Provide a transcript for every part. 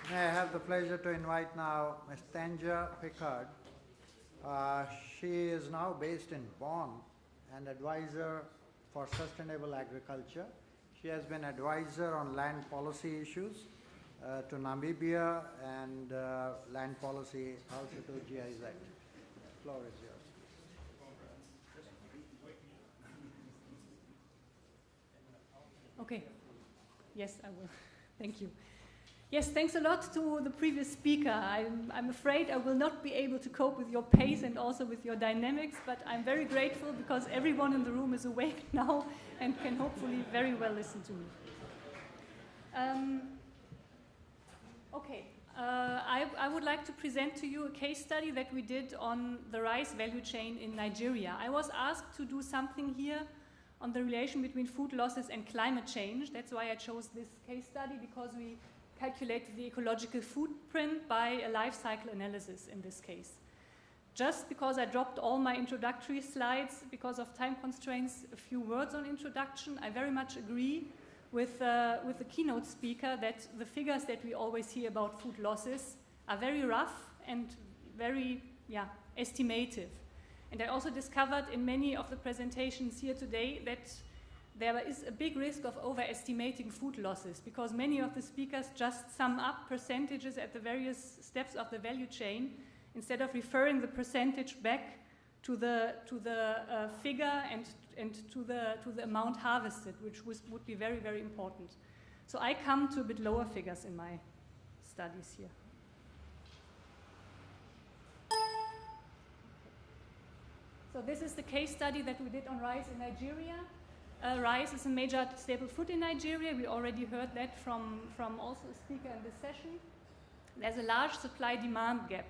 May I have the pleasure to invite now Ms. Tanja Pickardt. She is now based in Bonn, an advisor for sustainable agriculture. She has been advisor on land policy issues to Namibia and land policy also to GIZ. The floor is yours. Okay. Yes, I will. Thank you. Yes, thanks a lot to the previous speaker. I'm afraid I will not be able to cope with your pace and also with your dynamics, but I'm very grateful because everyone in the room is awake now and can hopefully very well listen to me. I would like to present to you a case study that we did on the rice value chain in Nigeria. I was asked to do something here on the relation between food losses and climate change. That's why I chose this case study, because we calculated the ecological footprint by a life cycle analysis in this case. Just because I dropped all my introductory slides because of time constraints, a few words on introduction. I very much agree with the keynote speaker that the figures that we always hear about food losses are very rough and very estimative. And I also discovered in many of the presentations here today that there is a big risk of overestimating food losses, because many of the speakers just sum up percentages at the various steps of the value chain instead of referring the percentage back to the figure and to the amount harvested, which would be very, very important. So I come to a bit lower figures in my studies here. So this is the case study that we did on rice in Nigeria. Rice is a major staple food in Nigeria. We already heard that from also a speaker in this session. There's a large supply-demand gap,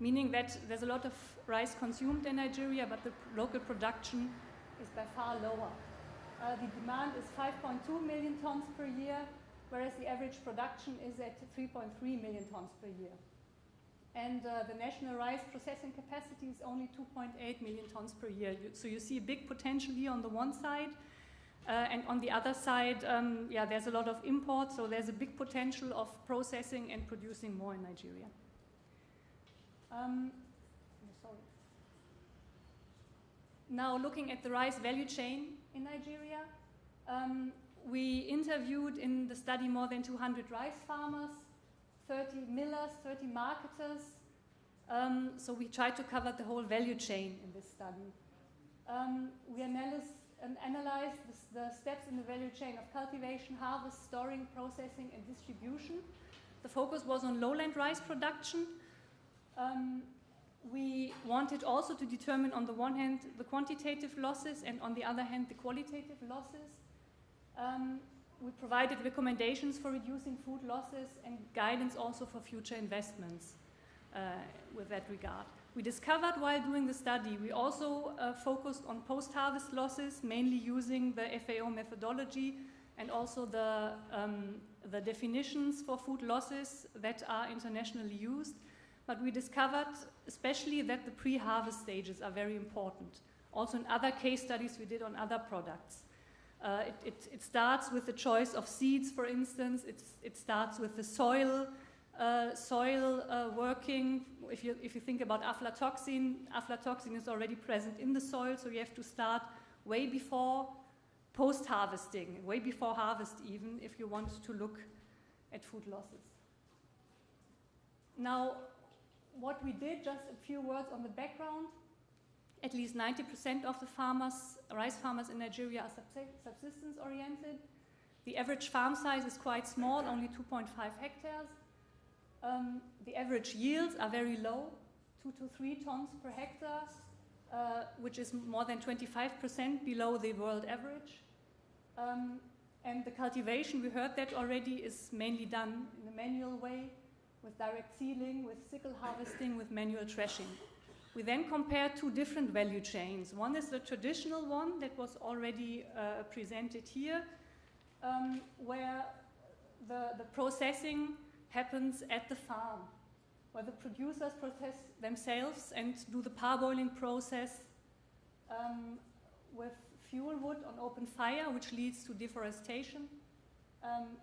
meaning that there's a lot of rice consumed in Nigeria, but the local production is by far lower. The demand is 5.2 million tons per year, whereas the average production is at 3.3 million tons per year. And the national rice processing capacity is only 2.8 million tons per year. So you see a big potential here on the one side. And on the other side, there's a lot of imports, so there's a big potential of processing and producing more in Nigeria. Now, looking at the rice value chain in Nigeria, we interviewed in the study more than 200 rice farmers, 30 millers, 30 marketers. So we tried to cover the whole value chain in this study. We analyzed the steps in the value chain of cultivation, harvest, storing, processing, and distribution. The focus was on lowland rice production. We wanted also to determine, on the one hand, the quantitative losses, and on the other hand, the qualitative losses. We provided recommendations for reducing food losses and guidance also for future investments with that regard. We discovered while doing the study, we also focused on post-harvest losses, mainly using the FAO methodology and also the definitions for food losses that are internationally used. But we discovered especially that the pre-harvest stages are very important. Also in other case studies we did on other products. It starts with the choice of seeds, for instance. It starts with the soil working. If you think about aflatoxin is already present in the soil, so you have to start way before post-harvesting, way before harvest even, if you want to look at food losses. Now, what we did, just a few words on the background. At least 90% of the rice farmers in Nigeria are subsistence-oriented. The average farm size is quite small, only 2.5 hectares. The average yields are very low, 2 to 3 tons per hectare, which is more than 25% below the world average. And the cultivation, we heard that already, is mainly done in a manual way, with direct seeding, with sickle harvesting, with manual threshing. We then compare two different value chains. One is the traditional one that was already presented here, where the processing happens at the farm, where the producers process themselves and do the parboiling process with fuel wood on open fire, which leads to deforestation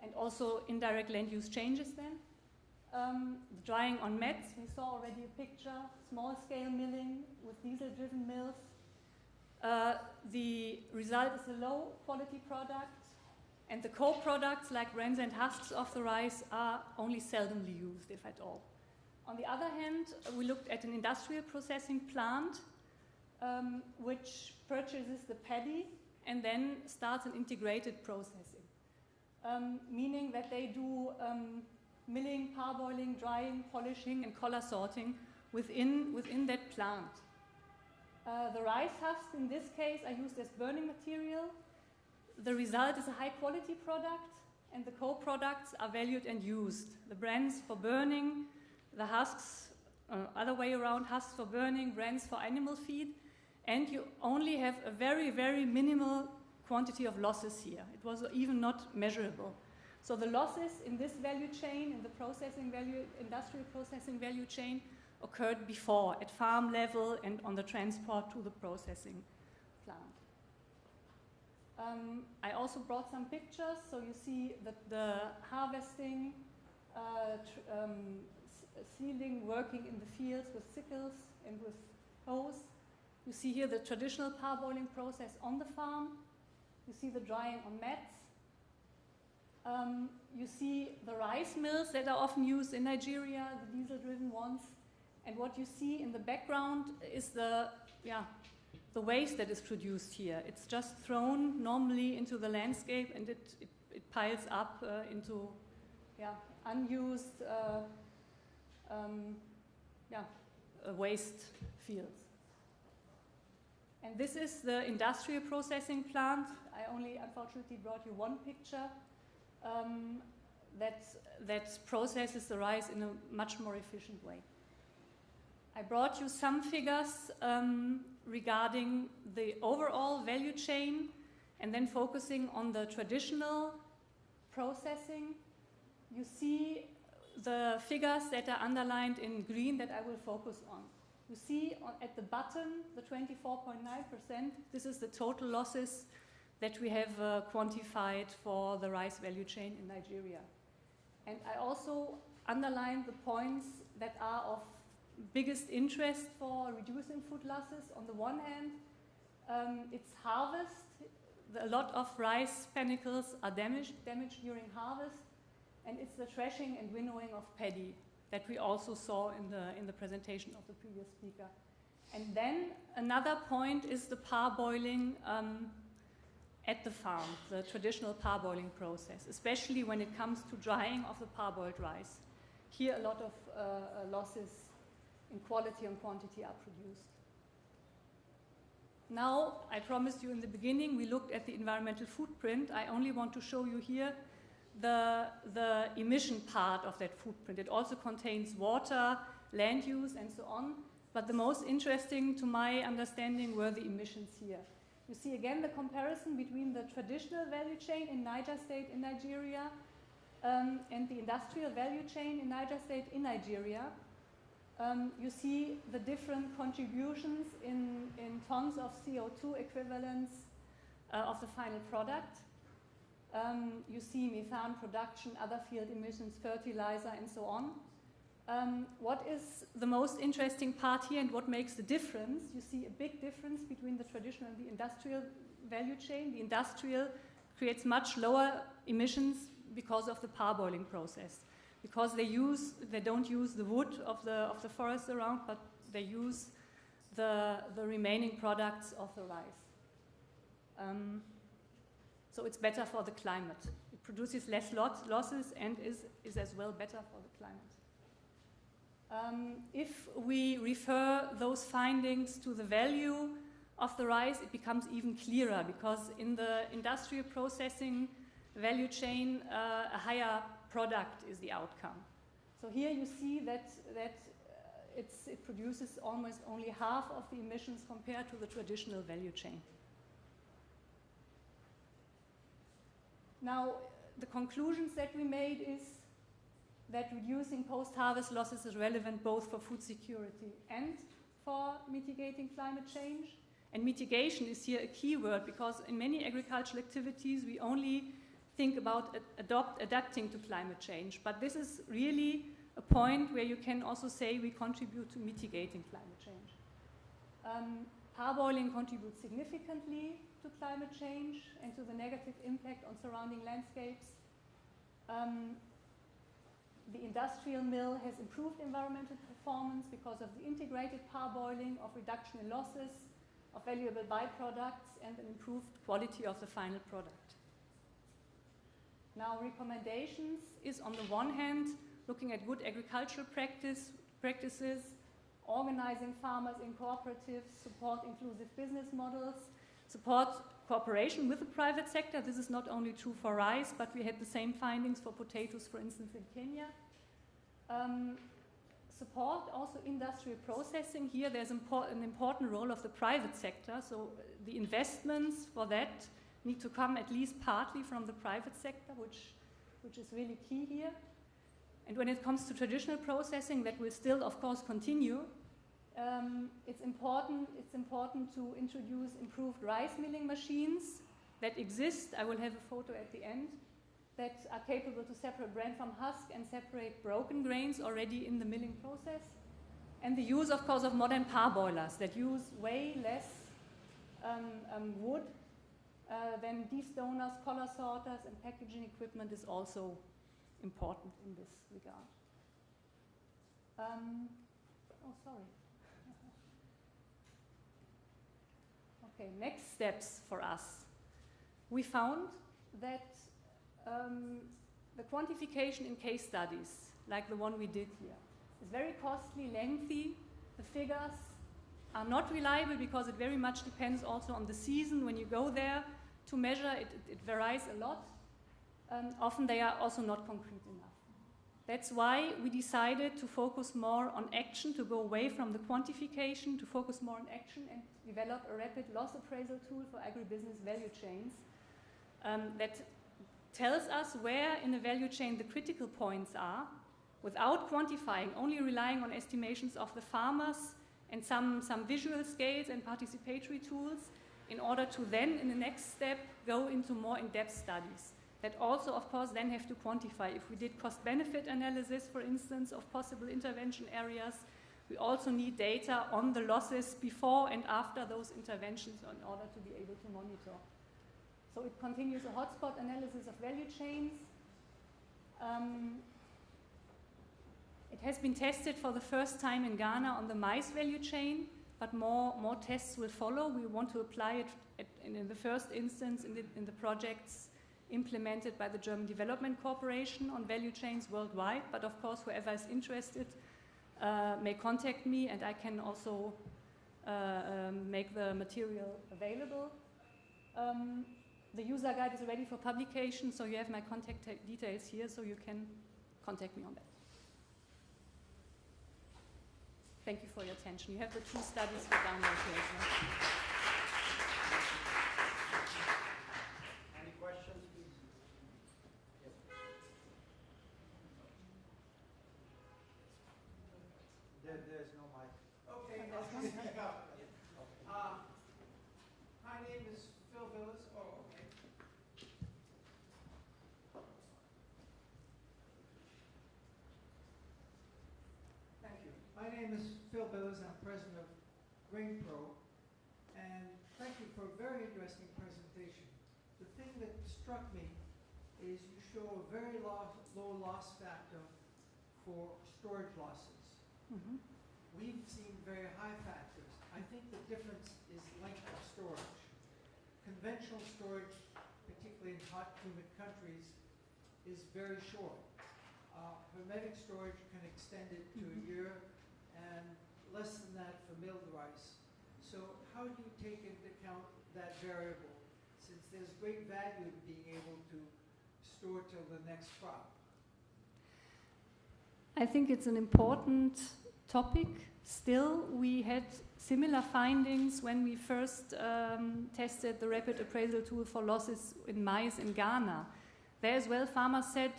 and also indirect land use changes then. drying on mats, we saw already a picture, small-scale milling with diesel-driven mills. The result is a low-quality product, and the co-products like grains and husks of the rice are only seldomly used, if at all. On the other hand, we looked at an industrial processing plant which purchases the paddy and then starts an integrated processing, meaning that they do milling, parboiling, drying, polishing, and color sorting within that plant. The rice husks in this case are used as burning material. The result is a high-quality product, and the co-products are valued and used. The brands for burning, the husks, other way around, husks for burning, brands for animal feed, and you only have a very, very minimal quantity of losses here. It was even not measurable. So the losses in this value chain, in the industrial processing value chain, occurred before, at farm level and on the transport to the processing plant. I also brought some pictures, so you see the harvesting, seeding, working in the fields with sickles and with hoes. You see here the traditional parboiling process on the farm. You see the drying on mats. You see the rice mills that are often used in Nigeria, the diesel-driven ones. And what you see in the background is the waste that is produced here. It's just thrown normally into the landscape, and it piles up into unused waste fields. And this is the industrial processing plant. I only unfortunately brought you one picture that processes the rice in a much more efficient way. I brought you some figures regarding the overall value chain, and then focusing on the traditional processing. You see the figures that are underlined in green that I will focus on. You see at the bottom the 24.9%. This is the total losses that we have quantified for the rice value chain in Nigeria. And I also underlined the points that are of biggest interest for reducing food losses. On the one hand, it's harvest. A lot of rice panicles are damaged during harvest, and it's the threshing and winnowing of paddy that we also saw in the presentation of the previous speaker. And then another point is the parboiling at the farm, the traditional parboiling process, especially when it comes to drying of the parboiled rice. Here a lot of losses in quality and quantity are produced. Now, I promised you in the beginning, we looked at the environmental footprint. I only want to show you here the emission part of that footprint. It also contains water, land use, and so on. But the most interesting, to my understanding, were the emissions here. You see again the comparison between the traditional value chain in Niger State in Nigeria and the industrial value chain in Niger State in Nigeria. You see the different contributions in tons of CO2 equivalents of the final product. You see methane production, other field emissions, fertilizer, and so on. What is the most interesting part here and what makes the difference? You see a big difference between the traditional and the industrial value chain. The industrial creates much lower emissions because of the parboiling process, because they don't use the wood of the forest around, but they use the remaining products of the rice. So it's better for the climate. It produces less losses and is as well better for the climate. If we refer those findings to the value of the rice, it becomes even clearer, because in the industrial processing value chain, a higher product is the outcome. So here you see that it produces almost only half of the emissions compared to the traditional value chain. Now, the conclusions that we made is that reducing post-harvest losses is relevant both for food security and for mitigating climate change. And mitigation is here a key word, because in many agricultural activities we only think about adapting to climate change. But this is really a point where you can also say we contribute to mitigating climate change. Parboiling contributes significantly to climate change and to the negative impact on surrounding landscapes. The industrial mill has improved environmental performance because of the integrated parboiling, of reduction in losses, of valuable byproducts, and an improved quality of the final product. Now, recommendations is on the one hand looking at good agricultural practices, organizing farmers in cooperatives, support inclusive business models, support cooperation with the private sector. This is not only true for rice, but we had the same findings for potatoes, for instance, in Kenya. Support also industrial processing. Here there's an important role of the private sector, so the investments for that need to come at least partly from the private sector, which is really key here. And when it comes to traditional processing, that will still, of course, continue. It's important to introduce improved rice milling machines that exist. I will have a photo at the end, that are capable to separate bran from husk and separate broken grains already in the milling process. And the use, of course, of modern parboilers that use way less wood than destoners, collar sorters, and packaging equipment is also important in this regard. Oh, sorry. Okay, next steps for us. We found that the quantification in case studies, like the one we did here, is very costly, lengthy. The figures are not reliable because it very much depends also on the season when you go there to measure. It varies a lot. Often they are also not concrete enough. That's why we decided to focus more on action, to go away from the quantification, to focus more on action and develop a rapid loss appraisal tool for agribusiness value chains that tells us where in the value chain the critical points are without quantifying, only relying on estimations of the farmers and some visual scales and participatory tools in order to then, in the next step, go into more in-depth studies that also, of course, then have to quantify. If we did cost-benefit analysis, for instance, of possible intervention areas, we also need data on the losses before and after those interventions in order to be able to monitor. So it continues a hotspot analysis of value chains. It has been tested for the first time in Ghana on the maize value chain, but more tests will follow. We want to apply it in the first instance in the projects implemented by the German Development Corporation on value chains worldwide. But of course, whoever is interested may contact me, and I can also make the material available. The user guide is ready for publication, so you have my contact details here, so you can contact me on that. Thank you for your attention. You have the two studies for download here as well. Any questions, please? Yes. There's no mic. Okay, I'll speak up. My name is Phil Villas. Oh, okay. Thank you. My name is Phil Villas. I'm president of GrainPro, and thank you for a very interesting presentation. The thing that struck me is you show a very low loss factor for storage losses. Mm-hmm. We've seen very high factors. I think the difference is length of storage. Conventional storage, particularly in hot, humid countries, is very short. Hermetic storage can extend it to a year, and less than that for milled rice. So how do you take into account that variable, since there's great value in being able to store till the next crop? I think it's an important topic. Still, we had similar findings when we first tested the rapid appraisal tool for losses in maize in Ghana. There as well, farmers said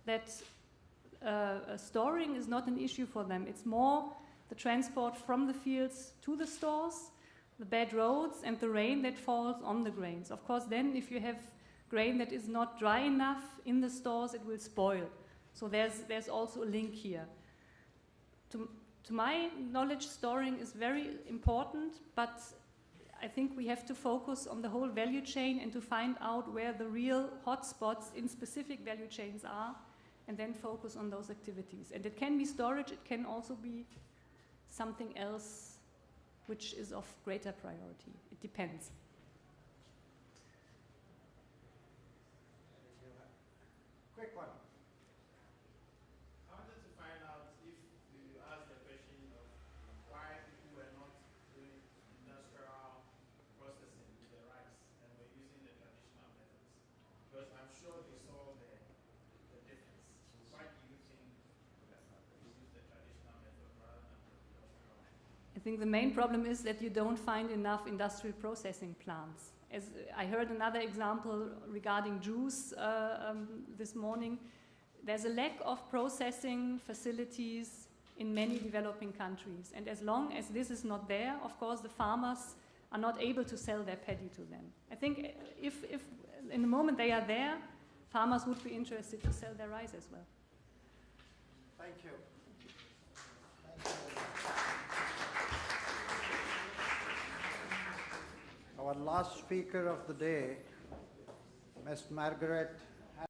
that storing is not an issue for them. It's more the transport from the fields to the stores, the bad roads, and the rain that falls on the grains. Of course, then if you have grain that is not dry enough in the stores, it will spoil. So there's also a link here. To my knowledge, storing is very important, but I think we have to focus on the whole value chain and to find out where the real hotspots in specific value chains are, and then focus on those activities. And it can be storage, it can also be something else which is of greater priority. It depends. Quick one. I wanted to find out if you asked the question of why people were not doing industrial processing with the rice and were using the traditional methods. Because I'm sure they saw the difference. So why do you think we use the traditional method rather than the industrial? I think the main problem is that you don't find enough industrial processing plants. As I heard another example regarding juice this morning, there's a lack of processing facilities in many developing countries. And as long as this is not there, of course, the farmers are not able to sell their paddy to them. I think if in the moment they are there, farmers would be interested to sell their rice as well. Thank you. Our last speaker of the day, Ms. Margaret